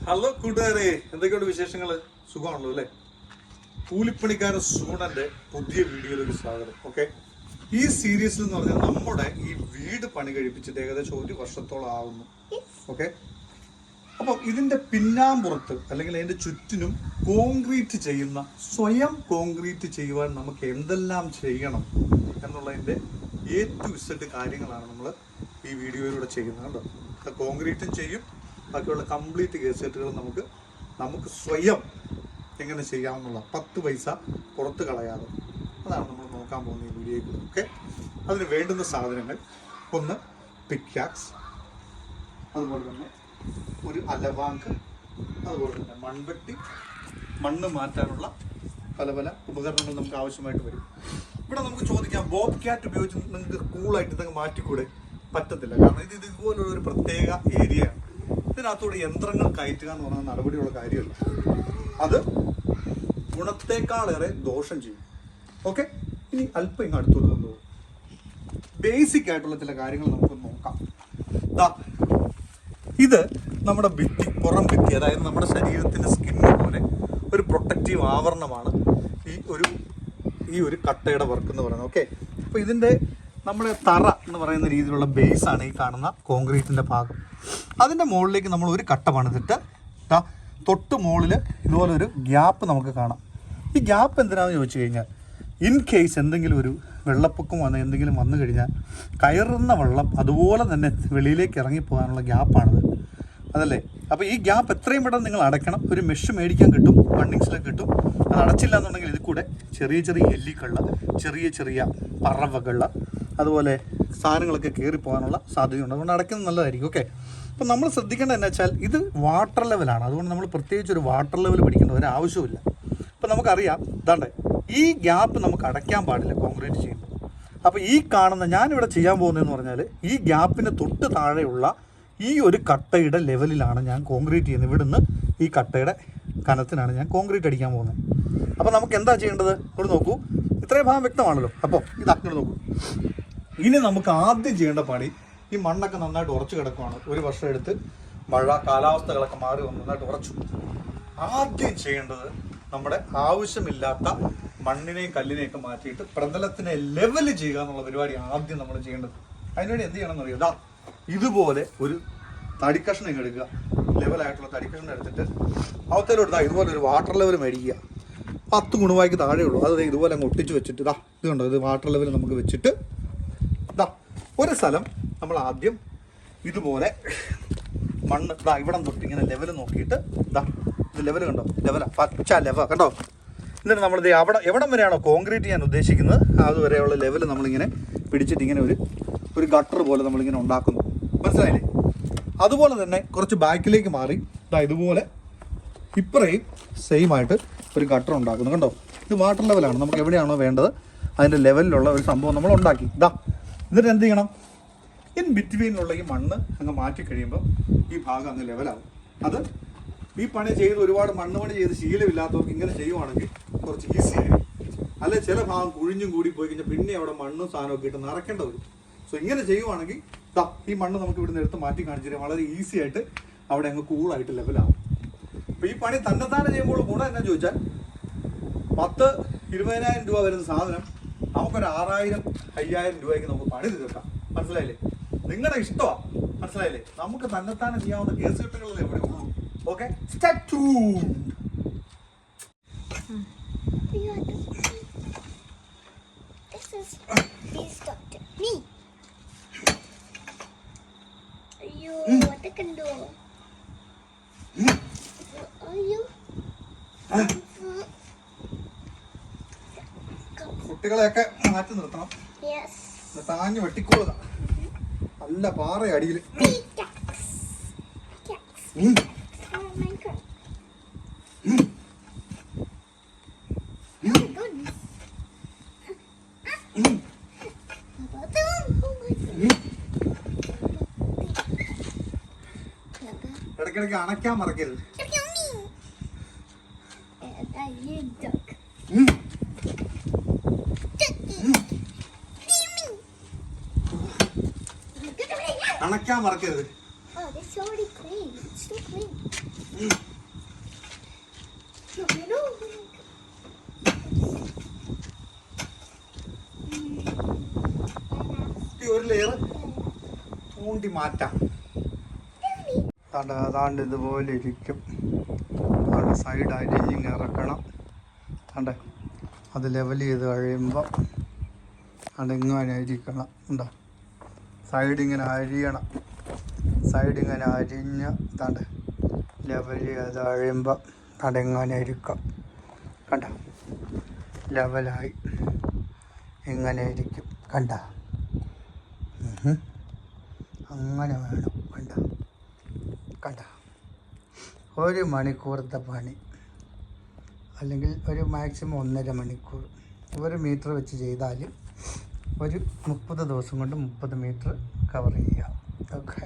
Hello കൂട്ടുകാരെ, എന്തൊക്കെയുണ്ട് വിശേഷങ്ങൾ? സുഖമാണല്ലോ അല്ലേ? കൂലിപ്പണിക്കാരൻ സൂണന്റെ പുതിയ വീഡിയോയിലേക്ക് സ്വാഗതം. ഓക്കെ, ഈ സീരീസിൽ എന്ന് പറഞ്ഞാൽ നമ്മുടെ ഈ വീട് പണി കഴിപ്പിച്ചിട്ട് ഏകദേശം 1 വർഷത്തോളം ആവുന്നു. ഓക്കെ, അപ്പോൾ ഇതിന്റെ പിന്നാമ്പുറത്ത് അല്ലെങ്കിൽ അതിന്റെ ചുറ്റിനും കോൺക്രീറ്റ് ചെയ്യുന്ന, സ്വയം കോൺക്രീറ്റ് ചെയ്യുവാൻ നമുക്ക് എന്തെല്ലാം ചെയ്യണം എന്നുള്ളതിന്റെ A to Z കാര്യങ്ങളാണ് നമ്മൾ ഈ വീഡിയോയിലൂടെ ചെയ്യുന്നത്. കേട്ടോ, കോൺക്രീറ്റും ചെയ്യും, ബാക്കിയുള്ള കംപ്ലീറ്റ് കേസെറ്റുകൾ നമുക്ക് സ്വയം എങ്ങനെ ചെയ്യാമെന്നുള്ള 10 പൈസ പുറത്ത് കളയാതെ, അതാണ് നമ്മൾ നോക്കാൻ പോകുന്ന ഈ വീഡിയോയിൽ. ഓക്കെ, അതിന് വേണ്ടുന്ന സാധനങ്ങൾ: ഒന്ന് പിക്കാക്സ്, അതുപോലെ തന്നെ ഒരു അലവാങ്ക്, അതുപോലെ തന്നെ മൺവെട്ടി, മണ്ണ് മാറ്റാനുള്ള പല പല ഉപകരണങ്ങൾ നമുക്ക് ആവശ്യമായിട്ട് വരും. ഇവിടെ നമുക്ക് ചോദിക്കാം, ബോബ് ക്യാറ്റ് ഉപയോഗിച്ച് നിങ്ങൾക്ക് കൂളായിട്ട് ഇതൊക്കെ മാറ്റിക്കൂടെ? പറ്റത്തില്ല, കാരണം ഇത് ഇതുപോലുള്ള ഒരു പ്രത്യേക ഏരിയയാണ്. ഇതിനകത്തൂടെ യന്ത്രങ്ങൾ കയറ്റുക എന്ന് പറയുന്ന നടപടിയുള്ള കാര്യമല്ല. അത് ഗുണത്തേക്കാളേറെ ദോഷം ചെയ്യും. ഓക്കെ, ഇനി അല്പം ഇങ്ങ് അടുത്തോട്ട് കൊണ്ടുപോകും. ബേസിക് ആയിട്ടുള്ള ചില കാര്യങ്ങൾ നമുക്ക് നോക്കാം. ഇത് നമ്മുടെ ഭിത്തി, പുറം ഭിത്തി, അതായത് നമ്മുടെ ശരീരത്തിൻ്റെ സ്കിന്നിനെ പോലെ ഒരു പ്രൊട്ടക്റ്റീവ് ആവരണമാണ് ഈ ഒരു കട്ടയുടെ വർക്ക് എന്ന് പറയുന്നത്. ഓക്കെ, അപ്പോൾ ഇതിൻ്റെ നമ്മുടെ തറ എന്ന് പറയുന്ന രീതിയിലുള്ള ബേസാണ് ഈ കാണുന്ന കോൺക്രീറ്റിൻ്റെ ഭാഗം. അതിൻ്റെ മുകളിലേക്ക് നമ്മൾ ഒരു കട്ട പണിതിട്ട് തൊട്ട് മുകളിൽ ഇതുപോലെ ഒരു ഗ്യാപ്പ് നമുക്ക് കാണാം. ഈ ഗ്യാപ്പ് എന്തിനാണെന്ന് ചോദിച്ചു കഴിഞ്ഞാൽ, ഇൻ കേസ് എന്തെങ്കിലും ഒരു വെള്ളപ്പൊക്കം എന്തെങ്കിലും വന്നു കഴിഞ്ഞാൽ കയറുന്ന വെള്ളം അതുപോലെ തന്നെ വെളിയിലേക്ക് ഇറങ്ങിപ്പോകാനുള്ള ഗ്യാപ്പാണിത്, അതല്ലേ? അപ്പോൾ ഈ ഗ്യാപ്പ് എത്രയും പെട്ടെന്ന് നിങ്ങൾ അടയ്ക്കണം. ഒരു മെഷ് മേടിക്കാൻ കിട്ടും, ബണ്ണിങ്സിലൊക്കെ കിട്ടും. അത് അടച്ചില്ല എന്നുണ്ടെങ്കിൽ ഇതിൽ കൂടെ ചെറിയ ചെറിയ എല്ലിക്കള്ള, ചെറിയ ചെറിയ പറവകൾ, അതുപോലെ സാധനങ്ങളൊക്കെ കയറിപ്പോകാനുള്ള സാധ്യതയുണ്ട്. അതുകൊണ്ട് അടയ്ക്കുന്നത് നല്ലതായിരിക്കും. ഓക്കെ, അപ്പോൾ നമ്മൾ ശ്രദ്ധിക്കേണ്ടത് എന്ന് വെച്ചാൽ, ഇത് വാട്ടർ ലെവലാണ്. അതുകൊണ്ട് നമ്മൾ പ്രത്യേകിച്ച് ഒരു വാട്ടർ ലെവൽ പഠിക്കേണ്ട ഒരു ആവശ്യമില്ല. അപ്പോൾ നമുക്കറിയാം, ഇതാണ്ട് ഈ ഗ്യാപ്പ് നമുക്ക് അടയ്ക്കാൻ പാടില്ല കോൺക്രീറ്റ് ചെയ്യുമ്പോൾ. അപ്പോൾ ഈ കാണുന്ന ഞാനിവിടെ ചെയ്യാൻ പോകുന്നതെന്ന് പറഞ്ഞാൽ, ഈ ഗ്യാപ്പിന് തൊട്ട് താഴെയുള്ള ഈ ഒരു കട്ടയുടെ ലെവലിലാണ് ഞാൻ കോൺക്രീറ്റ് ചെയ്യുന്നത്. ഇവിടുന്ന് ഈ കട്ടയുടെ കനത്തിനാണ് ഞാൻ കോൺക്രീറ്റ് അടിക്കാൻ പോകുന്നത്. അപ്പോൾ നമുക്ക് എന്താ ചെയ്യേണ്ടത്? ഇവിടെ നോക്കൂ, ഇത്രയും ഭാഗം വ്യക്തമാണല്ലോ. അപ്പോൾ ഇതാക്കിട്ട് നോക്കൂ. ഇനി നമുക്ക് ആദ്യം ചെയ്യേണ്ട പണി, ഈ മണ്ണൊക്കെ നന്നായിട്ട് ഉറച്ചു കിടക്കുവാണ്. 1 വർഷം എടുത്ത് മഴ, കാലാവസ്ഥകളൊക്കെ മാറി വന്ന് നന്നായിട്ട് ഉറച്ചു. ആദ്യം ചെയ്യേണ്ടത് നമ്മുടെ ആവശ്യമില്ലാത്ത മണ്ണിനെയും കല്ലിനെയൊക്കെ മാറ്റിയിട്ട് പ്രതലത്തിനെ ലെവൽ ചെയ്യുക എന്നുള്ള പരിപാടി ആദ്യം നമ്മൾ ചെയ്യേണ്ടത്. അതിനുവേണ്ടി എന്ത് ചെയ്യണമെന്ന് അറിയാം, ഇതുപോലെ ഒരു തടിക്കഷ്ണം എടുക്കുക, ലെവലായിട്ടുള്ള തടിക്കഷ്ണം എടുത്തിട്ട് അവത്തേലോട്ട് ഇതുപോലെ ഒരു വാട്ടർ ലെവൽ മേടിക്കുക. 10 ഗുണവായ്ക്ക് താഴെയുള്ളൂ. അത് ഇതുപോലെ അങ്ങ് ഒട്ടിച്ച് വെച്ചിട്ട് ഇത് കണ്ടോ, ഇത് വാട്ടർ ലെവൽ നമുക്ക് വെച്ചിട്ട് ഒരു സ്ഥലം നമ്മൾ ആദ്യം ഇതുപോലെ മണ്ണ് ഇവിടെ തൊട്ട് ഇങ്ങനെ ലെവൽ നോക്കിയിട്ട് ഇത് ലെവൽ കണ്ടോ, ലെവലാ, പച്ച ലെവ കണ്ടോ. എന്നിട്ട് നമ്മളിത് എവിടം വരെയാണോ കോൺക്രീറ്റ് ചെയ്യാൻ ഉദ്ദേശിക്കുന്നത് അതുവരെയുള്ള ലെവൽ നമ്മളിങ്ങനെ പിടിച്ചിട്ട് ഇങ്ങനെ ഒരു ഗട്ടർ പോലെ നമ്മളിങ്ങനെ ഉണ്ടാക്കുന്നു. മനസ്സിലായില്ലേ? അതുപോലെ തന്നെ കുറച്ച് ബാക്കിലേക്ക് മാറി ഇതുപോലെ ഇപ്പറയും സെയിം ആയിട്ട് ഒരു ഗട്ടർ ഉണ്ടാക്കുന്നു. കണ്ടോ, ഇത് വാട്ടർ ലെവലാണ്. നമുക്ക് എവിടെയാണോ വേണ്ടത് അതിൻ്റെ ലെവലിലുള്ള ഒരു സംഭവം നമ്മൾ ഉണ്ടാക്കി. എന്നിട്ട് എന്ത് ചെയ്യണം, ഇൻ ബിറ്റ്വീനിലുള്ള ഈ മണ്ണ് അങ്ങ് മാറ്റി കഴിയുമ്പോൾ ഈ ഭാഗം അങ്ങ് ലെവലാവും. അത് ഈ പണി ചെയ്ത് ഒരുപാട് മണ്ണ് പണി ചെയ്ത് ശീലമില്ലാത്തവർക്ക് ഇങ്ങനെ ചെയ്യുവാണെങ്കിൽ കുറച്ച് ഈസി ആയിരിക്കും. അല്ലെ ചില ഭാഗം കുഴിഞ്ഞും കൂടി പോയി കഴിഞ്ഞാൽ പിന്നെ അവിടെ മണ്ണും സാധനമൊക്കെ ഇട്ട് നിറയ്ക്കേണ്ട വരും. സോ ഇങ്ങനെ ചെയ്യുവാണെങ്കിൽ ഈ മണ്ണ് നമുക്ക് ഇവിടുന്ന് എടുത്ത് മാറ്റി കാണിച്ചിട്ട് വളരെ ഈസി ആയിട്ട് അവിടെ അങ്ങ് കൂളായിട്ട് ലെവലാവും. അപ്പോൾ ഈ പണി തന്നെത്താനെ ചെയ്യുമ്പോൾ ഗുണം എന്നാ ചോദിച്ചാൽ, 10-20,000 രൂപ വരുന്ന സാധനം നമുക്കൊരു 6,000-5,000 രൂപയ്ക്ക് നമുക്ക് പണി തീർക്കാം. മനസ്സിലായില്ലേ? നിങ്ങളുടെ ഇഷ്ടമാണ്. മനസ്സിലായില്ലേ? നമുക്ക് തന്നെത്താനെ ചെയ്യാവുന്ന കേസ് കെട്ടുകളിൽ എവിടെ ഉള്ളൂ. ഓക്കെ, കുട്ടികളെയൊക്കെ മാറ്റി നിർത്തണം. താഞ്ഞ് വെട്ടിക്കൊള്ളുക. നല്ല പാറ അടിയിൽ ഇടയ്ക്കിടയ്ക്ക് അണയ്ക്കാൻ മറക്കരുത്. അണയ്ക്കാൻ മറക്കരുത്. ഒരു ലെയർ ഊണ്ടി മാറ്റാം. അതാണ്ട് ഇതുപോലെ ഇരിക്കും. അവിടെ സൈഡ് അരിഞ്ഞിങ് ഇറക്കണം. അതെ, അത് ലെവൽ ചെയ്ത് കഴിയുമ്പോൾ അതിങ്ങനെ അരിക്കണം. ഉണ്ടോ, സൈഡ് ഇങ്ങനെ അരിയണം. സൈഡ് ഇങ്ങനെ അരിഞ്ഞ് തണ്ട് ലെവൽ ചെയ്ത് കഴിയുമ്പോൾ അതെങ്ങനെ ഇരിക്കാം. കണ്ട, ലെവലായി ഇങ്ങനെ ഇരിക്കും. കണ്ട, അങ്ങനെ വേണം. കണ്ട കണ്ട 1 മണിക്കൂറത്തെ പണി, അല്ലെങ്കിൽ ഒരു മാക്സിമം 1.5 മണിക്കൂർ. 1 മീറ്റർ വെച്ച് ചെയ്താൽ ഒരു 30 ദിവസം കൊണ്ട് 30 മീറ്റർ കവർ ചെയ്യാം. ഓക്കെ.